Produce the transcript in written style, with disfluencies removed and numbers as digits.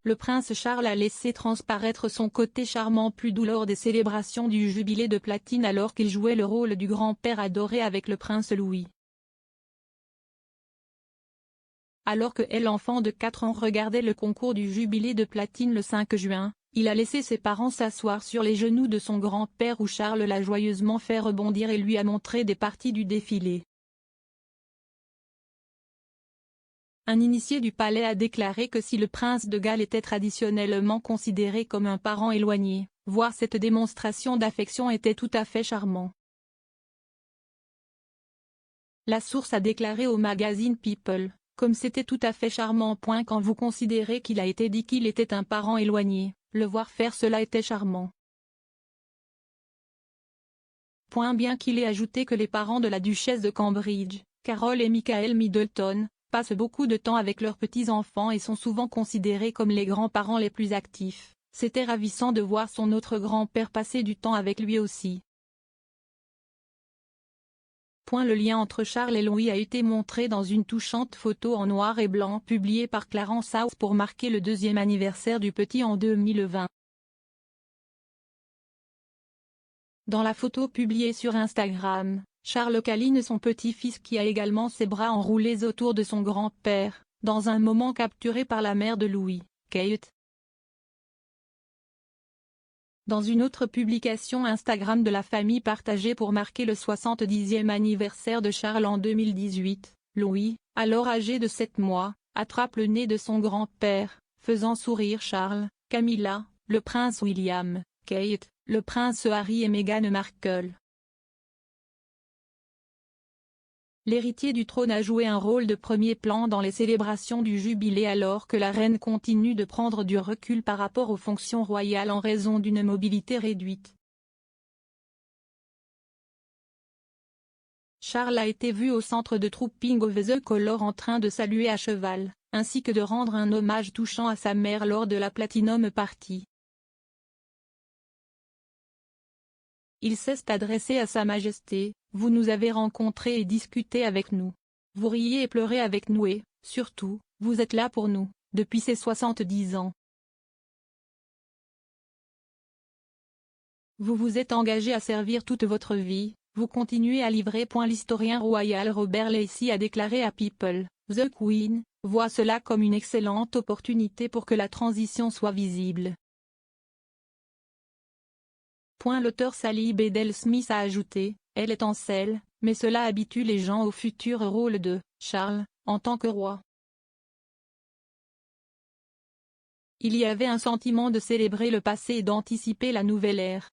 le prince Charles a laissé transparaître son côté charmant plus doux lors des célébrations du jubilé de platine alors qu'il jouait le rôle du grand-père adoré avec le prince Louis. Alors que elle, enfant de 4 ans, regardait le concours du jubilé de platine le 5 juin, il a laissé ses parents s'asseoir sur les genoux de son grand-père où Charles l'a joyeusement fait rebondir et lui a montré des parties du défilé. Un initié du palais a déclaré que si le prince de Galles était traditionnellement considéré comme un parent éloigné, voir cette démonstration d'affection était tout à fait charmant. La source a déclaré au magazine People, comme c'était tout à fait charmant. Quand vous considérez qu'il a été dit qu'il était un parent éloigné, le voir faire cela était charmant. Bien qu'il ait ajouté que les parents de la duchesse de Cambridge, Carol et Michael Middleton, passent beaucoup de temps avec leurs petits-enfants et sont souvent considérés comme les grands-parents les plus actifs, c'était ravissant de voir son autre grand-père passer du temps avec lui aussi. Le lien entre Charles et Louis a été montré dans une touchante photo en noir et blanc publiée par Clarence House pour marquer le 2e anniversaire du petit en 2020. Dans la photo publiée sur Instagram, Charles câline son petit-fils qui a également ses bras enroulés autour de son grand-père, dans un moment capturé par la mère de Louis, Kate. Dans une autre publication Instagram de la famille partagée pour marquer le 70e anniversaire de Charles en 2018, Louis, alors âgé de 7 mois, attrape le nez de son grand-père, faisant sourire Charles, Camilla, le prince William, Kate, le prince Harry et Meghan Markle. L'héritier du trône a joué un rôle de premier plan dans les célébrations du jubilé alors que la reine continue de prendre du recul par rapport aux fonctions royales en raison d'une mobilité réduite. Charles a été vu au centre de Trooping of the Colour en train de saluer à cheval, ainsi que de rendre un hommage touchant à sa mère lors de la Platinum Party. Il s'est adressé à Sa Majesté, « Vous nous avez rencontrés et discuté avec nous. Vous riez et pleurez avec nous et, surtout, vous êtes là pour nous, depuis ces 70 ans. Vous vous êtes engagé à servir toute votre vie, vous continuez à livrer. » L'historien royal Robert Lacey a déclaré à People, « The Queen voit cela comme une excellente opportunité pour que la transition soit visible. » L'auteur Sally Bedell-Smith a ajouté, « Elle est en selle, mais cela habitue les gens au futur rôle de Charles, en tant que roi. » Il y avait un sentiment de célébrer le passé et d'anticiper la nouvelle ère.